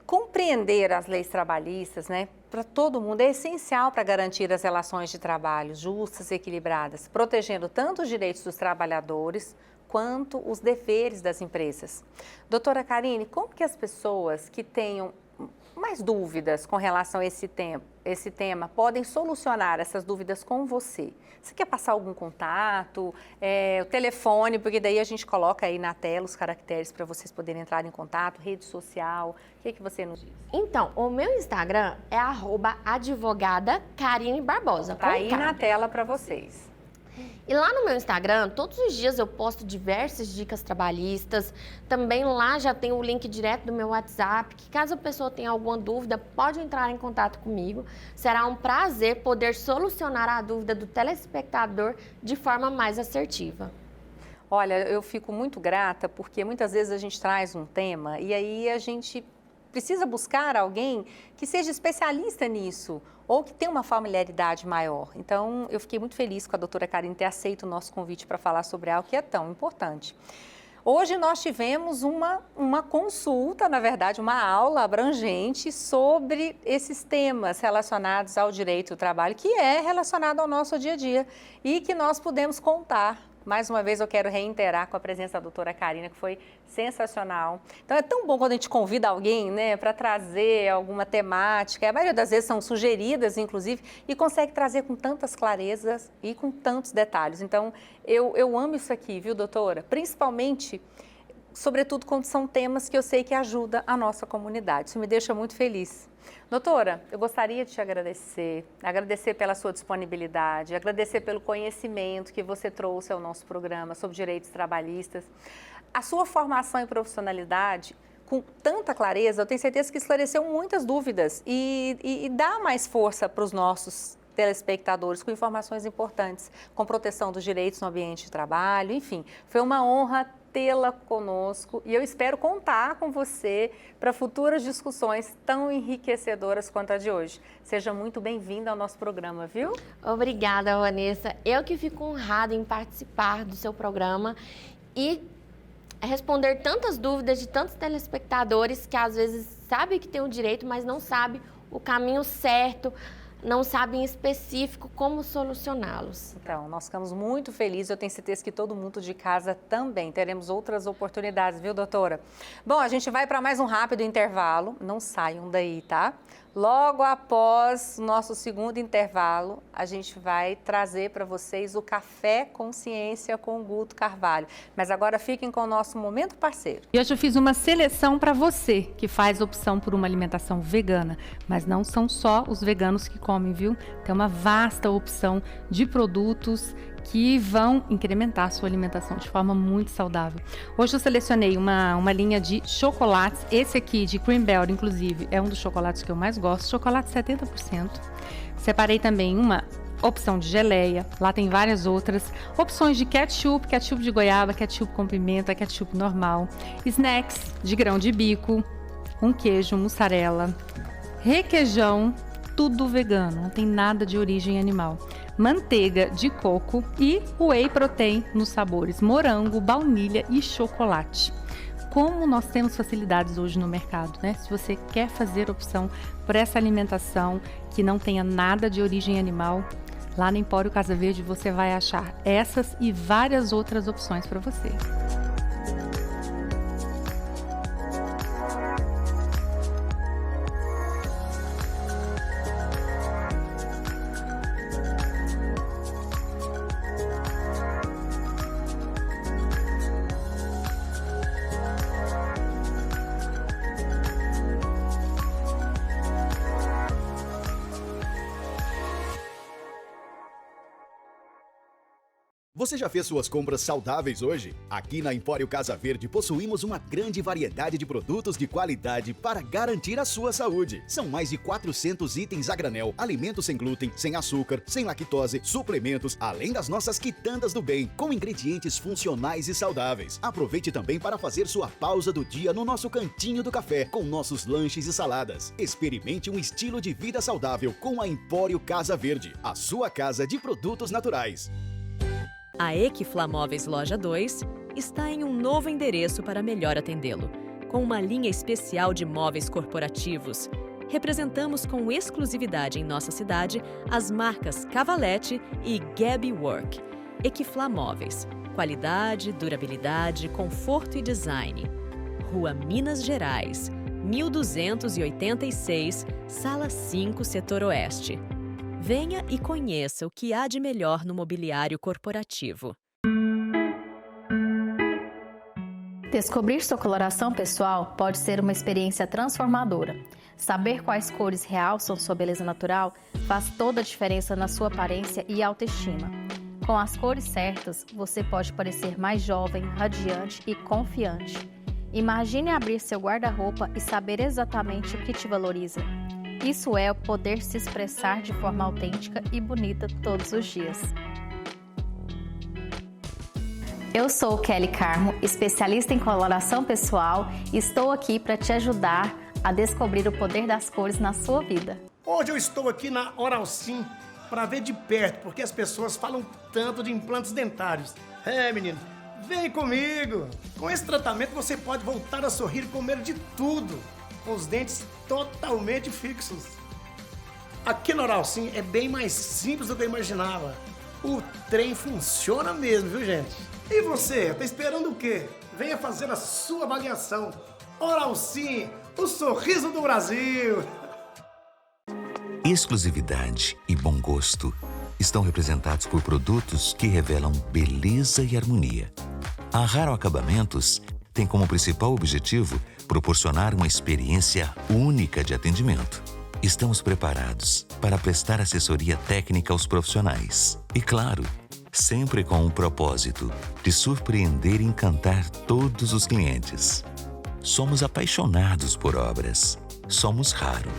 compreender as leis trabalhistas, né, para todo mundo é essencial para garantir as relações de trabalho justas e equilibradas, protegendo tanto os direitos dos trabalhadores quanto os deveres das empresas. Doutora Karine, como que as pessoas que tenham mais dúvidas com relação a esse tema podem solucionar essas dúvidas com você? Você quer passar algum contato, o telefone, porque daí a gente coloca aí na tela os caracteres para vocês poderem entrar em contato, rede social, o que você nos diz? Então, o meu Instagram é @advogada_Karine_Barbosa. Está aí na tela para vocês. E lá no meu Instagram, todos os dias eu posto diversas dicas trabalhistas. Também lá já tem o link direto do meu WhatsApp, que caso a pessoa tenha alguma dúvida, pode entrar em contato comigo. Será um prazer poder solucionar a dúvida do telespectador de forma mais assertiva. Olha, eu fico muito grata porque muitas vezes a gente traz um tema e aí a gente precisa buscar alguém que seja especialista nisso ou que tenha uma familiaridade maior. Então, eu fiquei muito feliz com a doutora Karine ter aceito o nosso convite para falar sobre algo que é tão importante. Hoje nós tivemos uma consulta, na verdade, uma aula abrangente sobre esses temas relacionados ao direito do trabalho, que é relacionado ao nosso dia a dia e que nós pudemos contar. Mais uma vez eu quero reiterar com a presença da doutora Karine, que foi sensacional. Então é tão bom quando a gente convida alguém, né, para trazer alguma temática, a maioria das vezes são sugeridas, inclusive, e consegue trazer com tantas clarezas e com tantos detalhes. Então eu amo isso aqui, viu, doutora? Principalmente, sobretudo quando são temas que eu sei que ajudam a nossa comunidade. Isso me deixa muito feliz. Doutora, eu gostaria de te agradecer pela sua disponibilidade, agradecer pelo conhecimento que você trouxe ao nosso programa sobre direitos trabalhistas. A sua formação e profissionalidade, com tanta clareza, eu tenho certeza que esclareceu muitas dúvidas e dá mais força para os nossos telespectadores com informações importantes, com proteção dos direitos no ambiente de trabalho, enfim, foi uma honra tê-la conosco e eu espero contar com você para futuras discussões tão enriquecedoras quanto a de hoje. Seja muito bem-vinda ao nosso programa, viu? Obrigada, Vanessa. Eu que fico honrada em participar do seu programa e responder tantas dúvidas de tantos telespectadores que às vezes sabe que tem o direito, mas não sabe o caminho certo, não sabe em específico como solucioná-los. Então, nós ficamos muito felizes, eu tenho certeza que todo mundo de casa também. Teremos outras oportunidades, viu, doutora? Bom, a gente vai para mais um rápido intervalo, não saiam daí, tá? Logo após o nosso segundo intervalo, a gente vai trazer para vocês o Café Consciência com o Guto Carvalho. Mas agora fiquem com o nosso Momento Parceiro. E hoje eu fiz uma seleção para você que faz opção por uma alimentação vegana. Mas não são só os veganos que comem, viu? Tem uma vasta opção de produtos que vão incrementar a sua alimentação de forma muito saudável. Hoje eu selecionei uma linha de chocolates, esse aqui de Cream Bell, inclusive, é um dos chocolates que eu mais gosto, chocolate 70%. Separei também uma opção de geleia, lá tem várias outras, opções de ketchup, ketchup de goiaba, ketchup com pimenta, ketchup normal, snacks de grão de bico, um queijo, mussarela, requeijão, tudo vegano, não tem nada de origem animal. Manteiga de coco e whey protein nos sabores morango, baunilha e chocolate. Como nós temos facilidades hoje no mercado, né? Se você quer fazer opção por essa alimentação que não tenha nada de origem animal, lá no Empório Casa Verde você vai achar essas e várias outras opções para você. Você já fez suas compras saudáveis hoje? Aqui na Empório Casa Verde possuímos uma grande variedade de produtos de qualidade para garantir a sua saúde. São mais de 400 itens a granel, alimentos sem glúten, sem açúcar, sem lactose, suplementos, além das nossas quitandas do bem, com ingredientes funcionais e saudáveis. Aproveite também para fazer sua pausa do dia no nosso cantinho do café, com nossos lanches e saladas. Experimente um estilo de vida saudável com a Empório Casa Verde, a sua casa de produtos naturais. A Equifla Móveis Loja 2 está em um novo endereço para melhor atendê-lo. Com uma linha especial de móveis corporativos, representamos com exclusividade em nossa cidade as marcas Cavalete e Gaby Work. Equifla Móveis. Qualidade, durabilidade, conforto e design. Rua Minas Gerais, 1286, Sala 5, Setor Oeste. Venha e conheça o que há de melhor no mobiliário corporativo. Descobrir sua coloração pessoal pode ser uma experiência transformadora. Saber quais cores realçam sua beleza natural faz toda a diferença na sua aparência e autoestima. Com as cores certas, você pode parecer mais jovem, radiante e confiante. Imagine abrir seu guarda-roupa e saber exatamente o que te valoriza. Isso é o poder se expressar de forma autêntica e bonita todos os dias. Eu sou Kelly Carmo, especialista em coloração pessoal e estou aqui para te ajudar a descobrir o poder das cores na sua vida. Hoje eu estou aqui na Oral Sim para ver de perto, porque as pessoas falam tanto de implantes dentários. Menino, vem comigo! Com esse tratamento você pode voltar a sorrir e comer de tudo, com os dentes totalmente fixos. Aqui no Oral Sim é bem mais simples do que eu imaginava. O trem funciona mesmo, viu, gente? E você, tá esperando o quê? Venha fazer a sua avaliação. Oral Sim, o sorriso do Brasil. Exclusividade e bom gosto estão representados por produtos que revelam beleza e harmonia. A Raro Acabamentos tem como principal objetivo proporcionar uma experiência única de atendimento. Estamos preparados para prestar assessoria técnica aos profissionais. E claro, sempre com o propósito de surpreender e encantar todos os clientes. Somos apaixonados por obras. Somos Raro.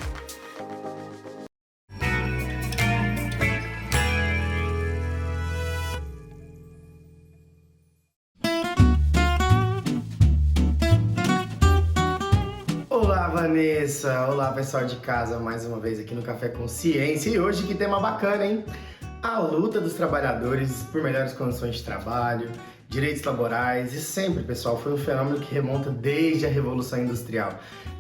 Vanessa! Olá, pessoal de casa, mais uma vez aqui no Café Consciência. E hoje que tema bacana, hein? A luta dos trabalhadores por melhores condições de trabalho, direitos laborais e sempre, pessoal, foi um fenômeno que remonta desde a Revolução Industrial.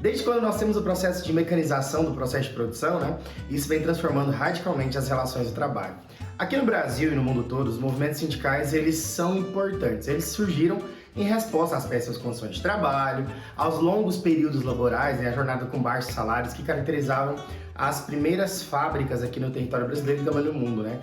Desde quando nós temos o processo de mecanização do processo de produção, né? Isso vem transformando radicalmente as relações de trabalho. Aqui no Brasil e no mundo todo, os movimentos sindicais, eles são importantes. Eles surgiram em resposta às péssimas condições de trabalho, aos longos períodos laborais, né, a jornada com baixos salários que caracterizavam as primeiras fábricas aqui no território brasileiro e também no mundo, né?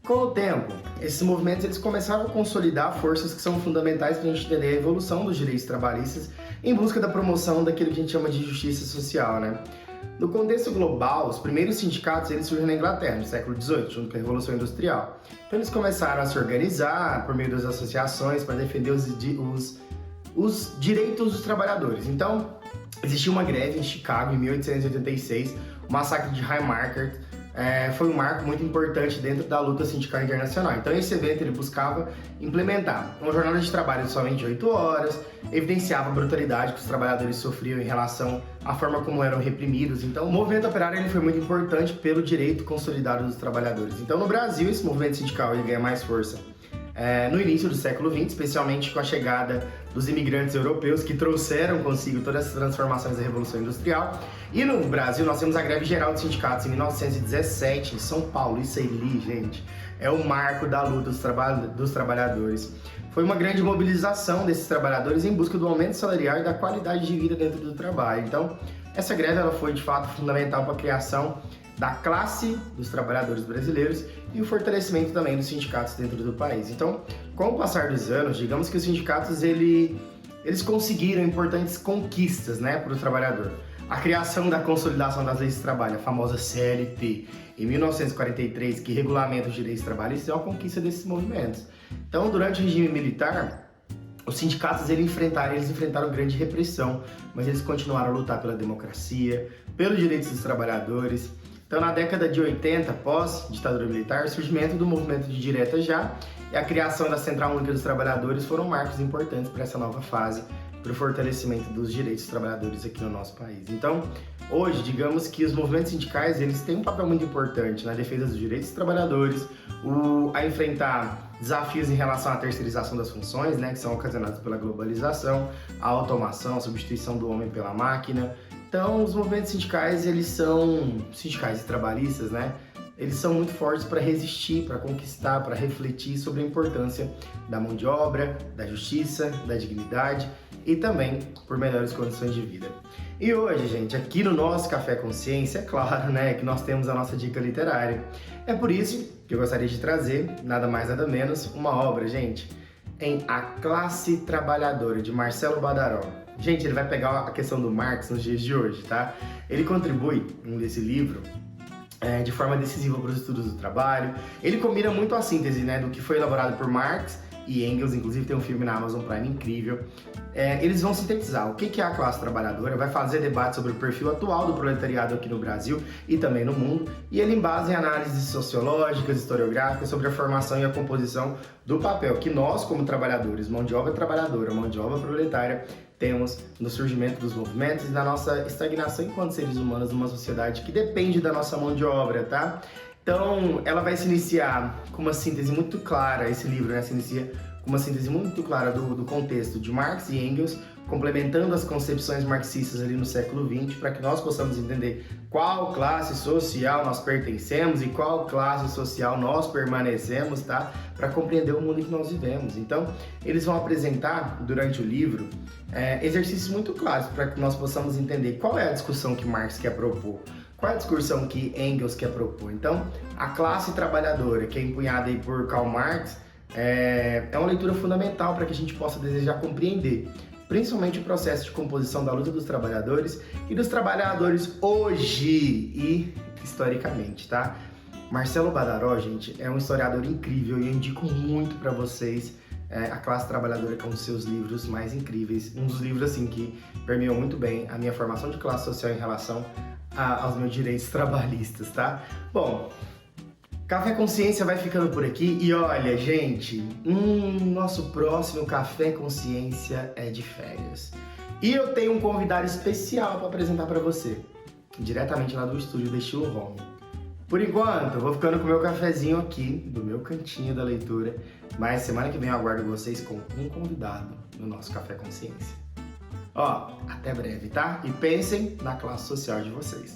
Com o tempo, esses movimentos eles começaram a consolidar forças que são fundamentais para a gente entender a evolução dos direitos trabalhistas em busca da promoção daquilo que a gente chama de justiça social, né? No contexto global, os primeiros sindicatos eles surgiram na Inglaterra, no século XVIII, junto com a Revolução Industrial. Então eles começaram a se organizar por meio das associações para defender os direitos dos trabalhadores. Então, existiu uma greve em Chicago em 1886, o massacre de Haymarket, foi um marco muito importante dentro da luta sindical internacional. Então esse evento ele buscava implementar uma jornada de trabalho de somente 8 horas, evidenciava a brutalidade que os trabalhadores sofriam em relação à forma como eram reprimidos. Então o movimento operário ele foi muito importante pelo direito consolidado dos trabalhadores. Então no Brasil esse movimento sindical ele ganha mais força no início do século XX, especialmente com a chegada dos imigrantes europeus que trouxeram consigo todas as transformações da Revolução Industrial. E no Brasil nós temos a greve geral dos sindicatos em 1917, em São Paulo. Isso aí, gente, é o marco da luta dos trabalhadores. Foi uma grande mobilização desses trabalhadores em busca do aumento salarial e da qualidade de vida dentro do trabalho. Então, essa greve ela foi de fato fundamental para a criação da classe dos trabalhadores brasileiros e o fortalecimento também dos sindicatos dentro do país. Então, com o passar dos anos, digamos que os sindicatos eles conseguiram importantes conquistas, né, para o trabalhador. A criação da consolidação das leis de trabalho, a famosa CLT, em 1943, que regulamenta os direitos trabalhistas, é uma conquista desses movimentos. Então, durante o regime militar, os sindicatos eles enfrentaram grande repressão, mas eles continuaram a lutar pela democracia, pelos direitos dos trabalhadores. Então, na década de 80, pós-ditadura militar, o surgimento do movimento de Direta Já e a criação da Central Única dos Trabalhadores foram marcos importantes para essa nova fase, para o fortalecimento dos direitos dos trabalhadores aqui no nosso país. Então, hoje, digamos que os movimentos sindicais eles têm um papel muito importante na defesa dos direitos dos trabalhadores, a enfrentar desafios em relação à terceirização das funções, né, que são ocasionados pela globalização, a automação, a substituição do homem pela máquina. Então, os movimentos sindicais, eles são sindicais e trabalhistas, né? Eles são muito fortes para resistir, para conquistar, para refletir sobre a importância da mão de obra, da justiça, da dignidade e também por melhores condições de vida. E hoje, gente, aqui no nosso Café Consciência, é claro, né, que nós temos a nossa dica literária. É por isso que eu gostaria de trazer, nada mais nada menos, uma obra, gente, em A Classe Trabalhadora, de Marcelo Badaró. Gente, ele vai pegar a questão do Marx nos dias de hoje, tá? Ele contribui nesse livro de forma decisiva para os estudos do trabalho. Ele combina muito a síntese, né, do que foi elaborado por Marx e Engels, inclusive tem um filme na Amazon Prime incrível. Eles vão sintetizar o que é a classe trabalhadora, vai fazer debate sobre o perfil atual do proletariado aqui no Brasil e também no mundo, e ele embasa em análises sociológicas, historiográficas sobre a formação e a composição do papel que nós, como trabalhadores, mão de obra trabalhadora, mão de obra proletária, temos no surgimento dos movimentos e na nossa estagnação enquanto seres humanos numa sociedade que depende da nossa mão de obra, tá? Então, ela vai se iniciar com uma síntese muito clara, esse livro, né, se inicia com uma síntese muito clara do contexto de Marx e Engels, complementando as concepções marxistas ali no século XX, para que nós possamos entender qual classe social nós pertencemos e qual classe social nós permanecemos, tá? Para compreender o mundo em que nós vivemos. Então, eles vão apresentar, durante o livro, exercícios muito claros para que nós possamos entender qual é a discussão que Marx quer propor, qual é a discussão que Engels quer propor. Então, a classe trabalhadora, que é empunhada aí por Karl Marx, é uma leitura fundamental para que a gente possa desejar compreender, principalmente o processo de composição da luta dos trabalhadores e dos trabalhadores hoje e historicamente, tá? Marcelo Badaró, gente, é um historiador incrível e eu indico muito para vocês A Classe Trabalhadora, que é um dos seus livros mais incríveis, um dos livros assim que permeou muito bem a minha formação de classe social em relação aos meus direitos trabalhistas, tá? Bom, Café Consciência vai ficando por aqui e olha, gente, nosso próximo Café Consciência é de férias. E eu tenho um convidado especial para apresentar para você, diretamente lá do estúdio da Estilo Home. Por enquanto, eu vou ficando com o meu cafezinho aqui, do meu cantinho da leitura, mas semana que vem eu aguardo vocês com um convidado no nosso Café Consciência. Ó, até breve, tá? E pensem na classe social de vocês.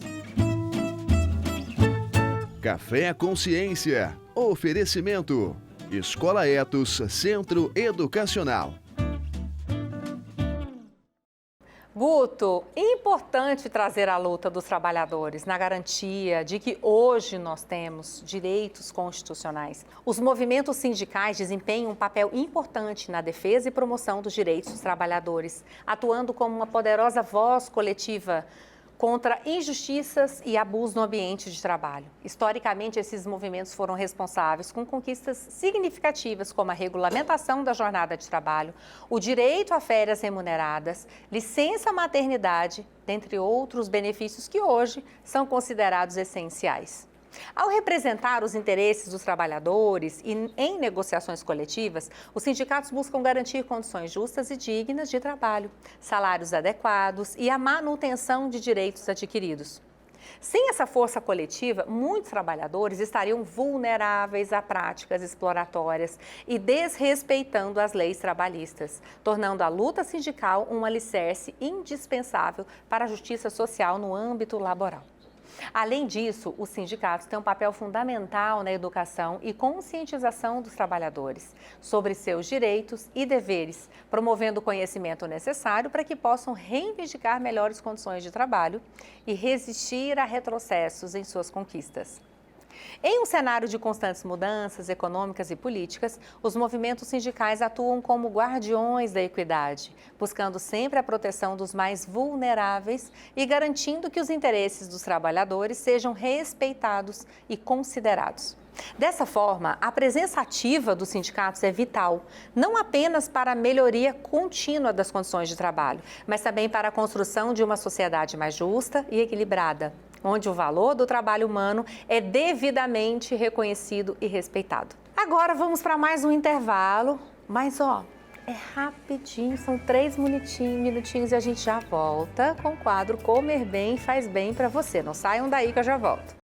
Café Consciência. Oferecimento. Escola Etos, Centro Educacional. Guto, importante trazer a luta dos trabalhadores na garantia de que hoje nós temos direitos constitucionais. Os movimentos sindicais desempenham um papel importante na defesa e promoção dos direitos dos trabalhadores, atuando como uma poderosa voz coletiva contra injustiças e abuso no ambiente de trabalho. Historicamente, esses movimentos foram responsáveis com conquistas significativas, como a regulamentação da jornada de trabalho, o direito a férias remuneradas, licença maternidade, dentre outros benefícios que hoje são considerados essenciais. Ao representar os interesses dos trabalhadores e em negociações coletivas, os sindicatos buscam garantir condições justas e dignas de trabalho, salários adequados e a manutenção de direitos adquiridos. Sem essa força coletiva, muitos trabalhadores estariam vulneráveis a práticas exploratórias e desrespeitando as leis trabalhistas, tornando a luta sindical um alicerce indispensável para a justiça social no âmbito laboral. Além disso, os sindicatos têm um papel fundamental na educação e conscientização dos trabalhadores sobre seus direitos e deveres, promovendo o conhecimento necessário para que possam reivindicar melhores condições de trabalho e resistir a retrocessos em suas conquistas. Em um cenário de constantes mudanças econômicas e políticas, os movimentos sindicais atuam como guardiões da equidade, buscando sempre a proteção dos mais vulneráveis e garantindo que os interesses dos trabalhadores sejam respeitados e considerados. Dessa forma, a presença ativa dos sindicatos é vital, não apenas para a melhoria contínua das condições de trabalho, mas também para a construção de uma sociedade mais justa e equilibrada, onde o valor do trabalho humano é devidamente reconhecido e respeitado. Agora vamos para mais um intervalo, mas é rapidinho, são 3 minutinhos e a gente já volta com o quadro Comer Bem Faz Bem para você. Não saiam daí que eu já volto.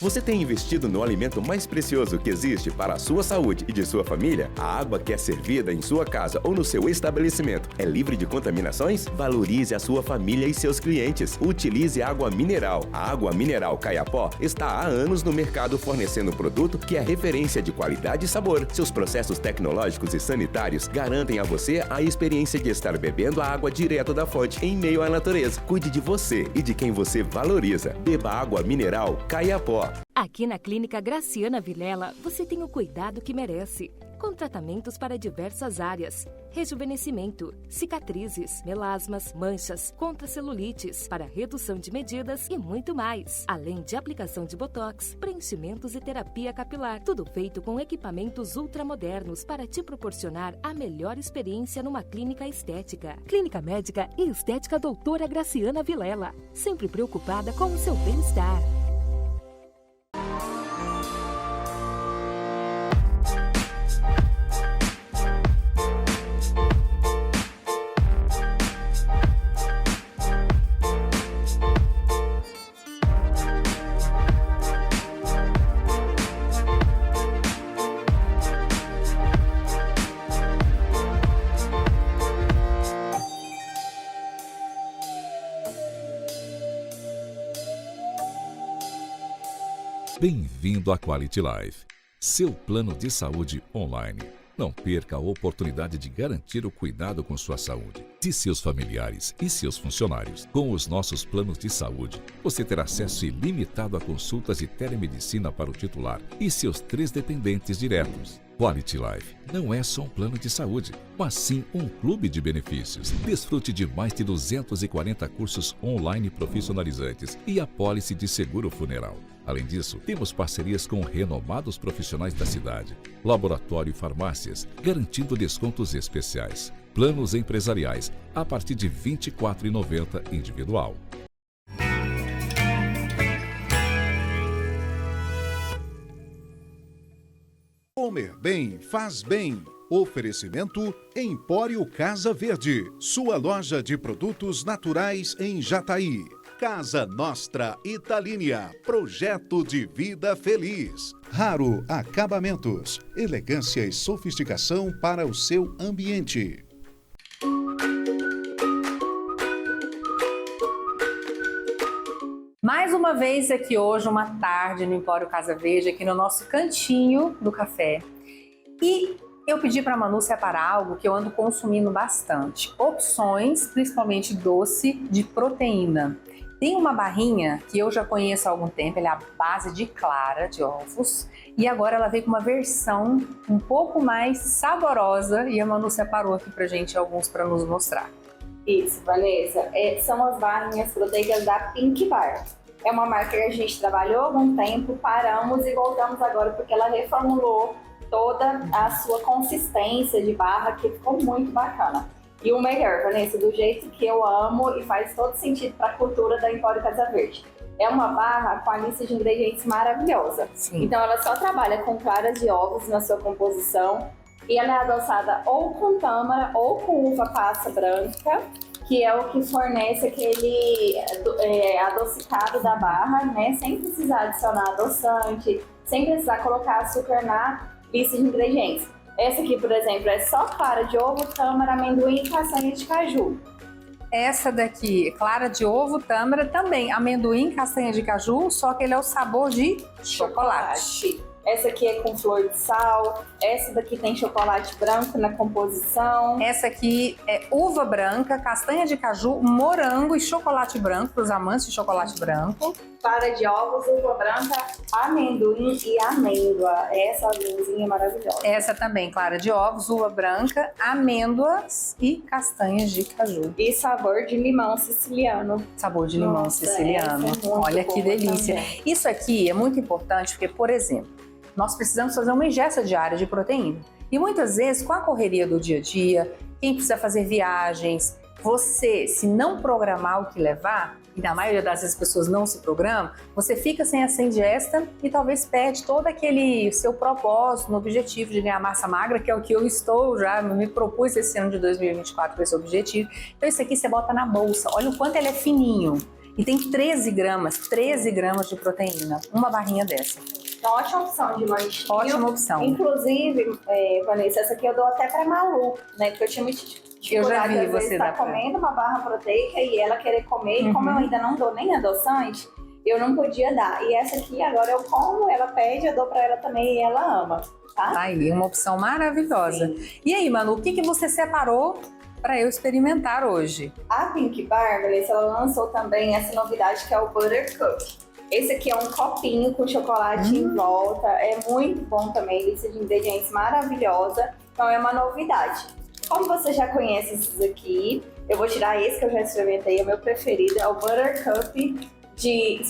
Você tem investido no alimento mais precioso que existe para a sua saúde e de sua família? A água que é servida em sua casa ou no seu estabelecimento é livre de contaminações? Valorize a sua família e seus clientes. Utilize água mineral. A água mineral Caiapó está há anos no mercado fornecendo um produto que é referência de qualidade e sabor. Seus processos tecnológicos e sanitários garantem a você a experiência de estar bebendo a água direto da fonte em meio à natureza. Cuide de você e de quem você valoriza. Beba água mineral Caiapó. Aqui na Clínica Graciana Vilela, você tem o cuidado que merece. Com tratamentos para diversas áreas. Rejuvenescimento, cicatrizes, melasmas, manchas, contra celulites, para redução de medidas e muito mais. Além de aplicação de botox, preenchimentos e terapia capilar. Tudo feito com equipamentos ultramodernos para te proporcionar a melhor experiência numa clínica estética. Clínica Médica e Estética Doutora Graciana Vilela. Sempre preocupada com o seu bem-estar. Bem-vindo à Quality Life, seu plano de saúde online. Não perca a oportunidade de garantir o cuidado com sua saúde. de seus familiares e seus funcionários. Com os nossos planos de saúde, você terá acesso ilimitado a consultas de telemedicina para o titular e seus 3 dependentes diretos. Quality Life não é só um plano de saúde, mas sim um clube de benefícios. Desfrute de mais de 240 cursos online profissionalizantes e a pólice de seguro funeral. Além disso, temos parcerias com renomados profissionais da cidade, laboratório e farmácias, garantindo descontos especiais. Planos empresariais a partir de R$ 24,90 individual. Comer bem faz bem. Oferecimento Empório Casa Verde, sua loja de produtos naturais em Jataí. Casa Nostra Italínia, projeto de vida feliz. Raro Acabamentos, elegância e sofisticação para o seu ambiente. Mais uma vez aqui hoje, uma tarde no Empório Casa Verde, aqui no nosso cantinho do café. E eu pedi para a Manu separar algo que eu ando consumindo bastante. Opções, principalmente doce, de proteína. Tem uma barrinha que eu já conheço há algum tempo, ela é a base de clara de ovos. E agora ela veio com uma versão um pouco mais saborosa e a Manu separou aqui pra gente alguns para nos mostrar. Isso, Vanessa. São as barrinhas proteicas da Pink Bar. É uma marca que a gente trabalhou há algum tempo, paramos e voltamos agora porque ela reformulou toda a sua consistência de barra, que ficou muito bacana. E o melhor, Vanessa, do jeito que eu amo e faz todo sentido para a cultura da Empório Casa Verde. É uma barra com a lista de ingredientes maravilhosa. Sim. Então ela só trabalha com claras de ovos na sua composição e ela é adoçada ou com tâmara ou com uva passa branca, que é o que fornece aquele adocicado da barra, né? Sem precisar adicionar adoçante, sem precisar colocar açúcar na lista de ingredientes. Essa aqui, por exemplo, é só clara de ovo, tâmara, amendoim e castanha de caju. Essa daqui, clara de ovo, tâmara, também amendoim, castanha de caju, só que ele é o sabor de chocolate. Essa aqui é com flor de sal, essa daqui tem chocolate branco na composição. Essa aqui é uva branca, castanha de caju, morango e chocolate branco, para os amantes de chocolate branco. Clara de ovos, uva branca, amendoim e amêndoa. Essa azulzinha é maravilhosa. Essa também, clara de ovos, uva branca, amêndoas e castanhas de caju. E sabor de limão siciliano. Sabor de limão siciliano. Olha que delícia. Também. Isso aqui é muito importante porque, por exemplo, nós precisamos fazer uma ingesta diária de proteína. E muitas vezes, com a correria do dia a dia, quem precisa fazer viagens, você, se não programar o que levar, e na maioria das vezes as pessoas não se programam, você fica sem essa ingesta e talvez perde todo aquele seu propósito, no objetivo de ganhar massa magra, que é o que eu estou já, me propus esse ano de 2024 com esse objetivo. Então isso aqui você bota na bolsa, olha o quanto ele é fininho. E tem 13 gramas de proteína, uma barrinha dessa. Então, ótima opção de lanchinho. Ótima opção. Inclusive, Vanessa, essa aqui eu dou até pra Malu, né? Porque eu tinha muito eu já vi você estar comendo uma barra proteica e ela querer comer. E como eu ainda não dou nem adoçante, eu não podia dar. E essa aqui, agora eu como, ela pede, eu dou pra ela também e ela ama, tá? Tá aí, uma opção maravilhosa. Sim. E aí, Manu, o que você separou para eu experimentar hoje? A Pink Bar, Vanessa, ela lançou também essa novidade que é o Buttercup. Esse aqui é um copinho com chocolate em volta, é muito bom também, lista de ingredientes maravilhosa, então é uma novidade. Como você já conhece esses aqui, eu vou tirar esse que eu já experimentei, é o meu preferido, é o Buttercup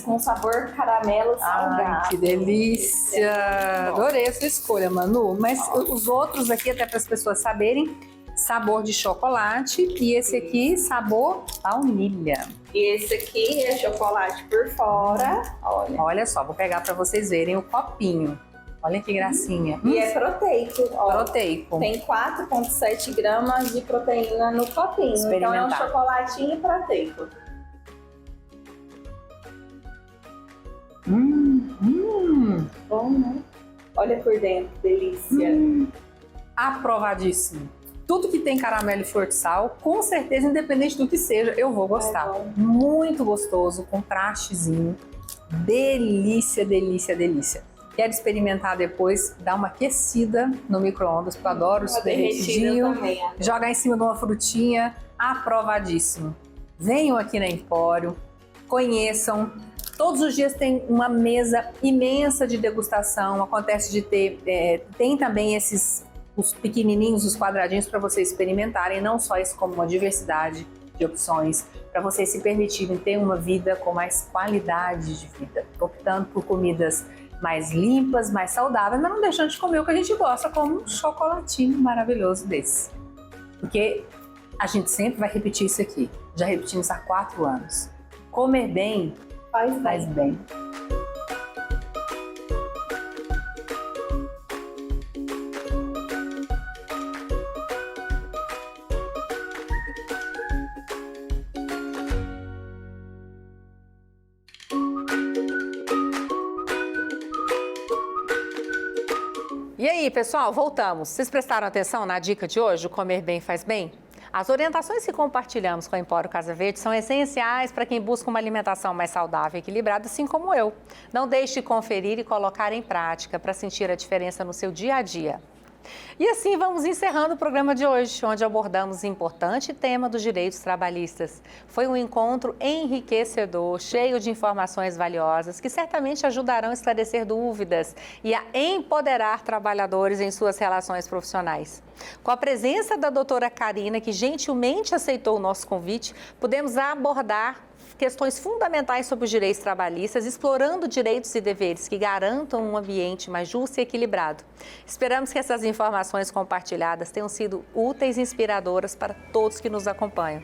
com sabor caramelo salgado. Ai, que delícia! Adorei a sua escolha, Manu, mas os outros aqui, até para as pessoas saberem, sabor de chocolate e esse aqui, sabor baunilha. E esse aqui é chocolate por fora. Olha só, vou pegar para vocês verem o copinho. Olha que gracinha. E é proteico. Proteico. Tem 4,7 gramas de proteína no copinho. Então é um chocolatinho proteico. Bom, né? Olha por dentro, delícia. Aprovadíssimo. Tudo que tem caramelo e flor de sal, com certeza, independente do que seja, eu vou gostar. Muito gostoso, contrastezinho. Delícia, delícia, delícia. Quero experimentar depois, dar uma aquecida no micro-ondas, porque eu adoro isso derretidinho. Jogar em cima de uma frutinha. aprovadíssimo. Venham aqui na Empório, conheçam. Todos os dias tem uma mesa imensa de degustação. Acontece de ter, tem também os pequenininhos, os quadradinhos para vocês experimentarem, não só isso, como uma diversidade de opções para vocês se permitirem ter uma vida com mais qualidade de vida, optando por comidas mais limpas, mais saudáveis, mas não deixando de comer o que a gente gosta, como um chocolatinho maravilhoso desse. Porque a gente sempre vai repetir isso aqui, já repetimos há 4 anos. Comer bem faz bem. E aí, pessoal, voltamos. Vocês prestaram atenção na dica de hoje, o comer bem faz bem? As orientações que compartilhamos com a Empório Casa Verde são essenciais para quem busca uma alimentação mais saudável e equilibrada, assim como eu. Não deixe de conferir e colocar em prática para sentir a diferença no seu dia a dia. E assim vamos encerrando o programa de hoje, onde abordamos o importante tema dos direitos trabalhistas. Foi um encontro enriquecedor, cheio de informações valiosas que certamente ajudarão a esclarecer dúvidas e a empoderar trabalhadores em suas relações profissionais. Com a presença da doutora Karina, que gentilmente aceitou o nosso convite, pudemos abordar questões fundamentais sobre os direitos trabalhistas, explorando direitos e deveres que garantam um ambiente mais justo e equilibrado. Esperamos que essas informações compartilhadas tenham sido úteis e inspiradoras para todos que nos acompanham.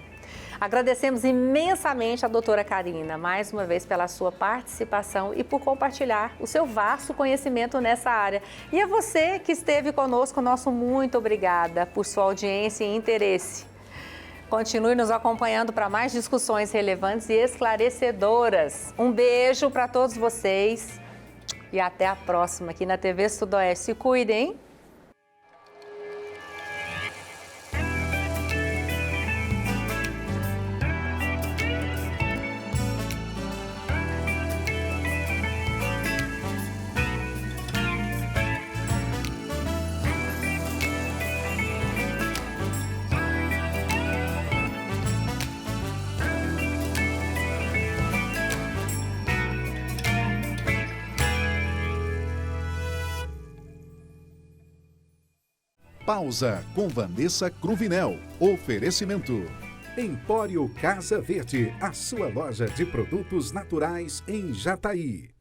Agradecemos imensamente a doutora Karina, mais uma vez, pela sua participação e por compartilhar o seu vasto conhecimento nessa área. E a você que esteve conosco, nosso muito obrigada por sua audiência e interesse. Continue nos acompanhando para mais discussões relevantes e esclarecedoras. Um beijo para todos vocês e até a próxima aqui na TV Sudoeste. Se cuidem! Pausa com Vanessa Cruvinel. Oferecimento. Empório Casa Verde, a sua loja de produtos naturais em Jataí.